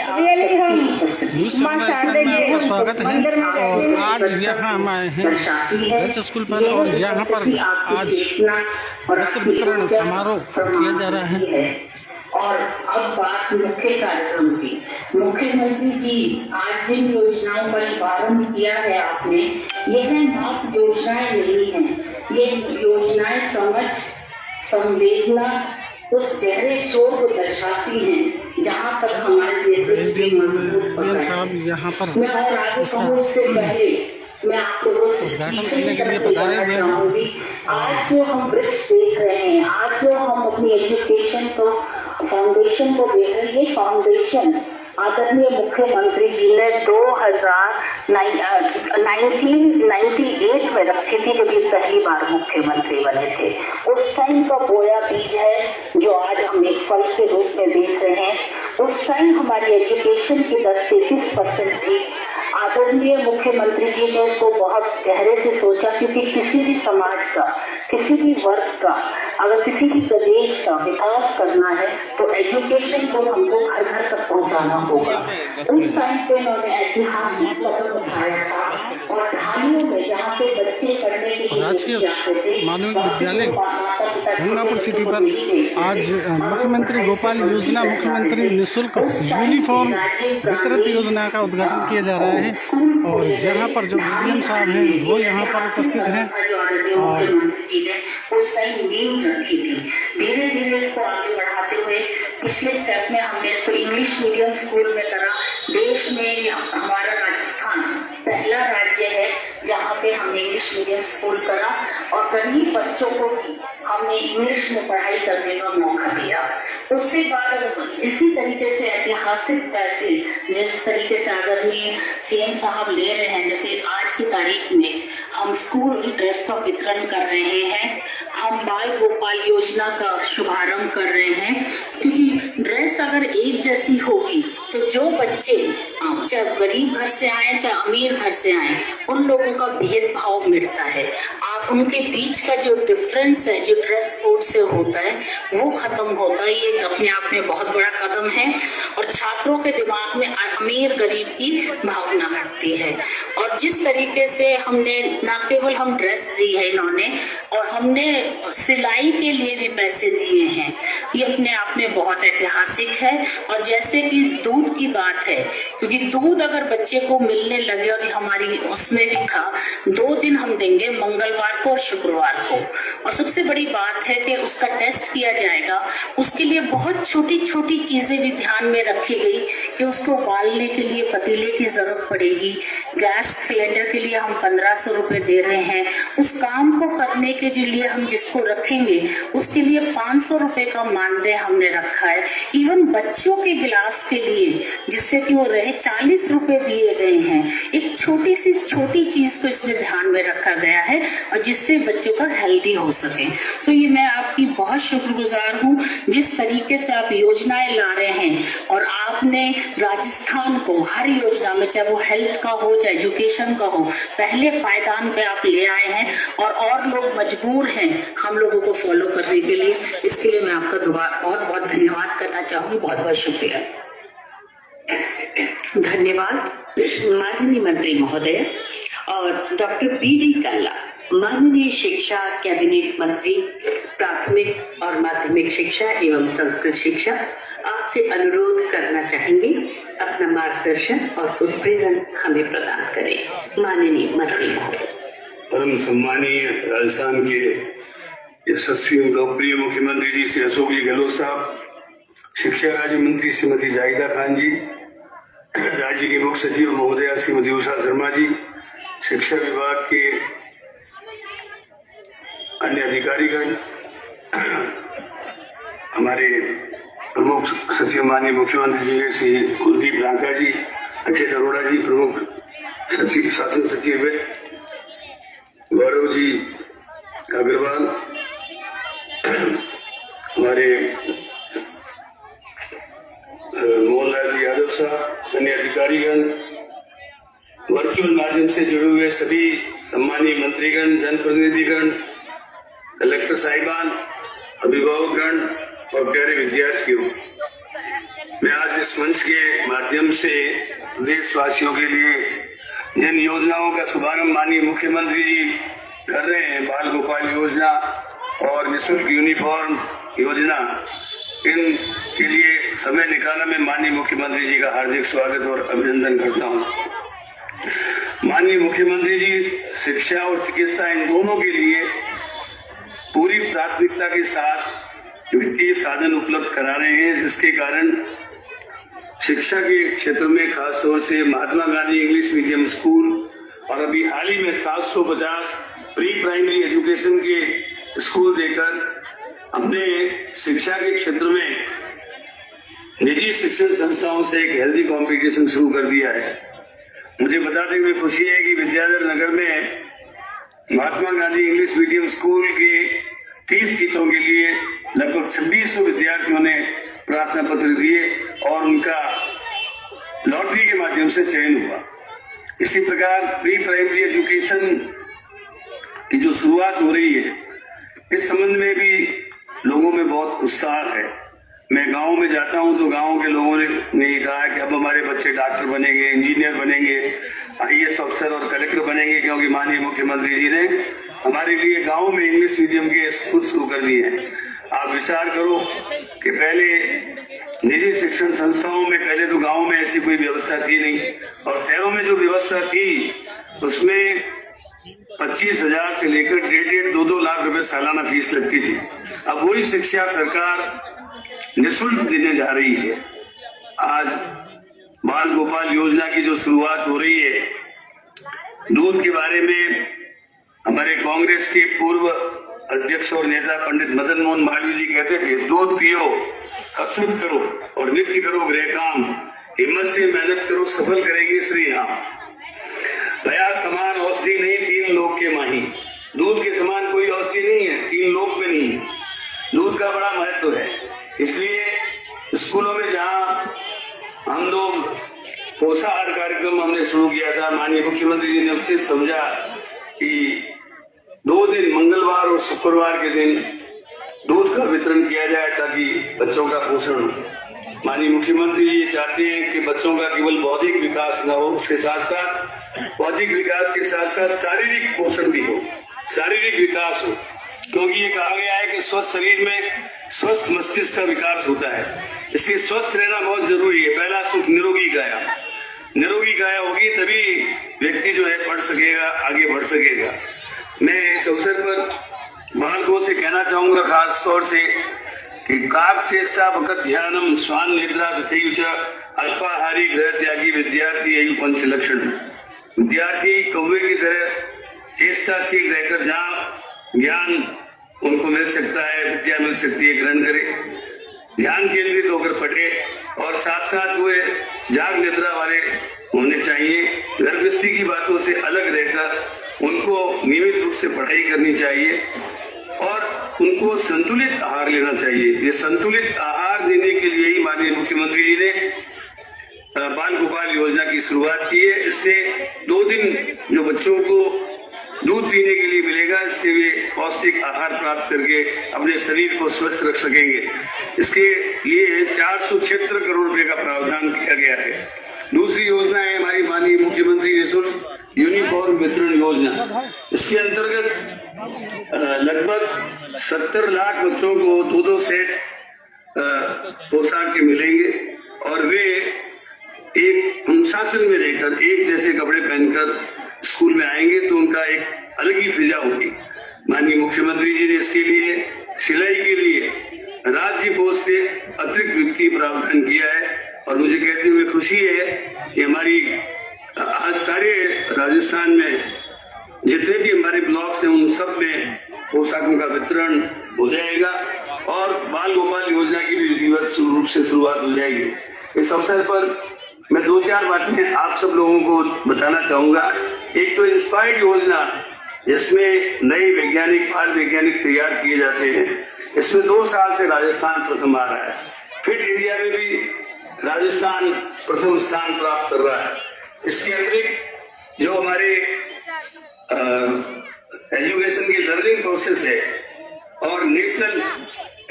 News channel में आपका स्वागत है। और आज यहाँ हम आए हैं गर्ल्स स्कूल पर और यहाँ पर आज वस्त्र वितरण समारोह किया जा रहा है। और अब बात मुख्य कार्यक्रम की। मुख्यमंत्री जी आज जिन योजनाओं का शुभारंभ किया है आपने, यह मात्र योजनाएं नहीं है, ये योजनाएं समझ संवेदना उस गहरे चोर को दर्शाती हैं जहाँ तक हमारे नेतृत्व मजबूत यहाँ पर मैं और आगे कहूँ उससे पहले मैं आपको चाहूंगी। आज जो हम वृक्ष देख रहे हैं, आज जो हम अपनी एजुकेशन को फाउंडेशन को देख रहे हैं, ये फाउंडेशन आदरणीय मुख्यमंत्री जी ने 1998 में रखी थी, जब ये पहली बार मुख्यमंत्री बने थे। उस टाइम का बोया बीज है जो आज हम एक फल के रूप में देख रहे हैं। उस टाइम हमारी एजुकेशन की दर 33% थी। आदरणीय मुख्यमंत्री जी ने उसको बहुत गहरे से सोचा, क्योंकि किसी भी समाज का, किसी भी वर्ग का, अगर किसी भी प्रदेश का विकास करना है तो एजुकेशन को हमको घर घर तक पहुंचाना होगा। उस टाइम पे उन्होंने ऐतिहासिक कदम उठाया था और ढालियों में जहाँ से बच्चे पढ़ने के लिए माध्यमिक विद्यालय गंगापुर सिटी पर आज मुख्यमंत्री गोपाल योजना, मुख्यमंत्री निःशुल्क यूनिफॉर्म वितरित योजना का उद्घाटन किया जा रहा है। और यहाँ पर जो डीएम साहब हैं वो यहाँ पर उपस्थित हैं और उस टाइम नींव रखी थी। धीरे धीरे इसको आगे बढ़ाते हुए पिछले स्टेप में हमने इसको इंग्लिश मीडियम स्कूल में करा। देश में हमारा राजस्थान पहला राज्य है जहाँ पे हमने इंग्लिश मीडियम स्कूल करा और गरीब बच्चों को भी हमने इंग्लिश में पढ़ाई करने का मौका दिया। उसके बाद इसी तरीके से ऐतिहासिक फैसले जिस तरीके से आदरणीय सीएम साहब ले रहे हैं, जैसे आज की तारीख में हम स्कूल ड्रेस का वितरण कर रहे हैं, हम बाल गोपाल योजना का शुभारंभ कर रहे हैं, क्योंकि ड्रेस अगर एक जैसी होगी तो जो बच्चे चाहे गरीब घर से आए चाहे अमीर घर से आए, उन लोगों का भेदभाव मिटता है। आप उनके बीच का जो डिफरेंस है, जो ड्रेस कोड से होता है, वो खत्म होता है। ये अपने आप में बहुत बड़ा कदम है और छात्रों के दिमाग में अमीर गरीब की भावना हटती है। और जिस तरीके से हमने न केवल हम ड्रेस दी है इन्होंने, और हमने सिलाई के लिए भी पैसे दिए हैं, ये अपने आप में बहुत ऐतिहासिक है। और जैसे कि दूध की बात है, क्योंकि दूध अगर बच्चे को मिलने लगे, और हमारी उसमें भी था 2 दिन हम देंगे, मंगलवार को और शुक्रवार को। और सबसे बड़ी बात है कि उसका टेस्ट किया जाएगा, उसके लिए बहुत छोटी छोटी चीजें भी ध्यान में रखी गई कि उसको उबालने के लिए पतीले की जरूरत पड़ेगी। गैस सिलेंडर के लिए हम 1500 रुपए दे रहे हैं। उस काम को करने के लिए हम जिसको रखेंगे उसके लिए 500 रुपए का मानदेय हमने रखा है। इवन बच्चों के गिलास के लिए जिससे कि वो रहे 40 रुपए दिए गए हैं। एक छोटी सी छोटी चीज को इसमें ध्यान में रखा गया है और जिससे बच्चों का हेल्दी हो सके। तो ये मैं आपकी बहुत शुक्रगुजार हूँ जिस तरीके से आप योजनाएं ला रहे हैं। और आपने राजस्थान को हर योजना में, चाहे वो हेल्थ का हो चाहे एजुकेशन का हो, पहले पायदान पे आप ले आए हैं और लोग मजबूर हैं हम लोगों को फॉलो करने के लिए। इसके लिए मैं आपका दोबारा बहुत बहुत धन्यवाद करना चाहूंगी। बहुत बहुत शुक्रिया। धन्यवाद माननीय मंत्री महोदय। और डॉक्टर बी.डी. कल्ला, माननीय शिक्षा कैबिनेट मंत्री प्राथमिक और माध्यमिक शिक्षा एवं संस्कृत शिक्षा, आपसे अनुरोध करना चाहेंगे अपना मार्गदर्शन और उत्प्रेरण हमें प्रदान करें। माननीय मंत्री महोदय। परम सम्मानीय राजस्थान के यशस्वी लोकप्रिय मुख्यमंत्री जी श्री अशोक जी गहलोत साहब, शिक्षा राज्य मंत्री श्रीमती जाहिदा खान जी, राज्य के मुख्य सचिव महोदया श्रीमती उषा शर्मा जी, शिक्षा विभाग के अन्य अधिकारीगण, हमारे प्रमुख सचिव माननीय मुख्यमंत्री जी श्री कुलदीप लांका जी, अखिल अरोड़ा जी, प्रमुख सचिव शासन सचिव गौरव जी अग्रवाल, हमारे मोहनलाल यादव साहब, अन्य अधिकारीगण, वर्चुअल माध्यम से जुड़े हुए सभी सम्मानीय मंत्रीगण, जनप्रतिनिधिगण, कलेक्टर साहिबान, अभिभावकगण और प्यारे विद्यार्थियों, मैं आज इस मंच के माध्यम से देशवासियों के लिए जिन योजनाओं का शुभारंभ माननीय मुख्यमंत्री जी कर रहे हैं, बाल गोपाल योजना और निःशुल्क यूनिफॉर्म योजना, इन के लिए समय निकाला मैं माननीय मुख्यमंत्री जी का हार्दिक स्वागत और अभिनंदन करता हूं। माननीय मुख्यमंत्री जी शिक्षा और चिकित्सा इन दोनों के लिए पूरी प्राथमिकता के साथ वित्तीय साधन उपलब्ध करा रहे हैं, जिसके कारण शिक्षा के क्षेत्र में खास तौर से Mahatma Gandhi English medium school और अभी हाल ही में 750 प्री प्राइमरी एजुकेशन के स्कूल देकर हमने शिक्षा के क्षेत्र में निजी शिक्षण संस्थाओं से एक हेल्दी कंपटीशन शुरू कर दिया है। मुझे बताते हुए खुशी है कि विद्याधर नगर में Mahatma Gandhi English medium school के 30 सीटों के लिए लगभग 2600 विद्यार्थियों ने प्रार्थना पत्र दिए और उनका लॉटरी के माध्यम से चयन हुआ। इसी प्रकार प्री प्राइमरी एजुकेशन की जो शुरुआत हो रही है, इस संबंध में भी लोगों में बहुत उत्साह है। मैं गांव में जाता हूं तो गांव के लोगों ने ये कहा कि अब हमारे बच्चे डॉक्टर बनेंगे, इंजीनियर बनेंगे, IAS अफसर और कलेक्टर बनेंगे, क्योंकि माननीय मुख्यमंत्री जी ने हमारे लिए गांव में इंग्लिश मीडियम के स्कूल शुरू कर दिए हैं। आप विचार करो कि पहले निजी शिक्षण संस्थाओं में, पहले तो गांव में ऐसी कोई व्यवस्था थी नहीं, और शहरों में जो व्यवस्था थी उसमें 25,000 से लेकर 1.5-2 लाख रुपए सालाना फीस लगती थी। अब वही शिक्षा सरकार निःशुल्क देने जा रही है। आज बाल गोपाल योजना की जो शुरुआत हो रही है, दूध के बारे में हमारे कांग्रेस के पूर्व अध्यक्ष और नेता पंडित मदन मोहन मालवीय जी कहते थे, दूध पियो, कसरत करो और नित्य करो गृह काम, हिम्मत से मेहनत करो, सफल करेंगे श्री राम। भया समान औषधि नहीं, 3 लोक के माही। दूध के समान कोई औषधि नहीं है, 3 लोक में नहीं है। दूध का बड़ा महत्व है। इसलिए स्कूलों में जहां हम लोग पोषाहार कार्यक्रम हमने शुरू किया था, माननीय मुख्यमंत्री जी ने हमसे समझा कि 2 दिन मंगलवार और शुक्रवार के दिन दूध का वितरण किया जाए ताकि बच्चों का पोषण हो। माननीय मुख्यमंत्री जी चाहते हैं कि बच्चों का केवल बौद्धिक विकास न हो, उसके साथ साथ बौद्धिक विकास के साथ साथ शारीरिक पोषण भी हो, शारीरिक विकास हो, क्योंकि ये कहा गया है कि स्वस्थ शरीर में स्वस्थ मस्तिष्क का विकास होता है। इसलिए स्वस्थ रहना बहुत जरूरी है। पहला सुख निरोगी काया, निरोगी काया होगी तभी व्यक्ति जो है पढ़ सकेगा, आगे बढ़ सकेगा। मैं इस अवसर पर बालकों से कहना चाहूंगा खास तौर से कि काक चेष्टा वकत ध्यानम स्वान निद्रा तथैव च अल्पाहारी गृह त्यागी विद्यार्थी एवं पंच लक्षण। विद्यार्थी कौवे की तरह चेष्टाशील रहकर जहाँ ज्ञान उनको मिल सकता है, विद्या मिल सकती है, ग्रहण करे, ध्यान केंद्रित होकर पढ़े और साथ साथ वे जाग निद्रा वाले होने चाहिए। गर्भस्थी की बातों से अलग रहकर उनको नियमित रूप से पढ़ाई करनी चाहिए और उनको संतुलित आहार लेना चाहिए। ये संतुलित आहार देने के लिए ही माननीय मुख्यमंत्री जी ने बाल गोपाल योजना की शुरुआत की है। इससे 2 दिन जो बच्चों को दूध पीने के लिए मिलेगा, इससे वे पौष्टिक आहार प्राप्त करके अपने शरीर को स्वस्थ रख सकेंगे। इसके लिए 476 करोड़ रुपए का प्रावधान किया गया है। दूसरी योजना है हमारी माननीय मुख्यमंत्री निःशुल्क यूनिफॉर्म वितरण योजना। इसके अंतर्गत लगभग 70 लाख बच्चों को 2-2 सेट पोशाक के मिलेंगे और वे एक अनुशासन में रहकर एक जैसे कपड़े पहनकर स्कूल में आएंगे तो उनका एक अलग ही फिजा होगी। माननीय मुख्यमंत्री जी ने इसके लिए सिलाई के लिए राज्य कोष से अतिरिक्त वित्तीय प्रावधान किया है और मुझे कहते हुए खुशी है कि हमारी आज सारे राजस्थान में जितने भी हमारे ब्लॉक्स हैं उन सब में पोशाकों का वितरण हो जाएगा और बाल गोपाल योजना की भी विधिवत रूप से शुरुआत हो जाएगी। इस अवसर पर मैं 2-4 बातें आप सब लोगों को बताना चाहूंगा। एक तो इंस्पायर्ड योजना, जिसमें नए वैज्ञानिक बाल वैज्ञानिक तैयार किए जाते हैं, इसमें 2 साल से राजस्थान प्रथम आ रहा है। फिट इंडिया में भी राजस्थान प्रथम स्थान प्राप्त कर रहा है। इसके अतिरिक्त जो हमारे एजुकेशन की लर्निंग प्रोसेस है और नेशनल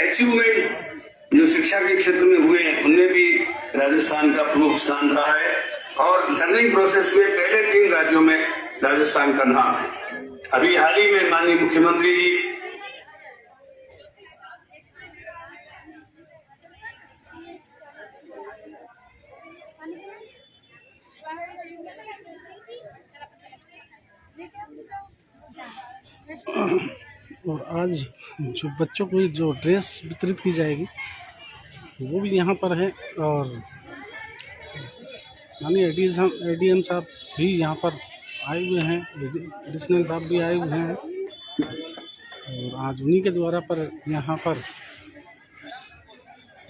अचीवमेंट जो शिक्षा के क्षेत्र में हुए हैं, उनमें भी राजस्थान का प्रमुख स्थान रहा है और लर्निंग प्रोसेस में पहले 3 राज्यों में राजस्थान का नाम है। अभी हाल ही में माननीय मुख्यमंत्री जी और आज जो बच्चों को जो ड्रेस वितरित की जाएगी वो भी यहाँ पर है और माननीय एडीएम साहब भी यहाँ पर आए हुए हैं, एडिशनल साहब भी आए हुए हैं और आज उन्हीं के द्वारा पर यहाँ पर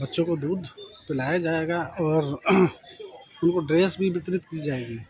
बच्चों को दूध पिलाया जाएगा और उनको ड्रेस भी वितरित की जाएगी।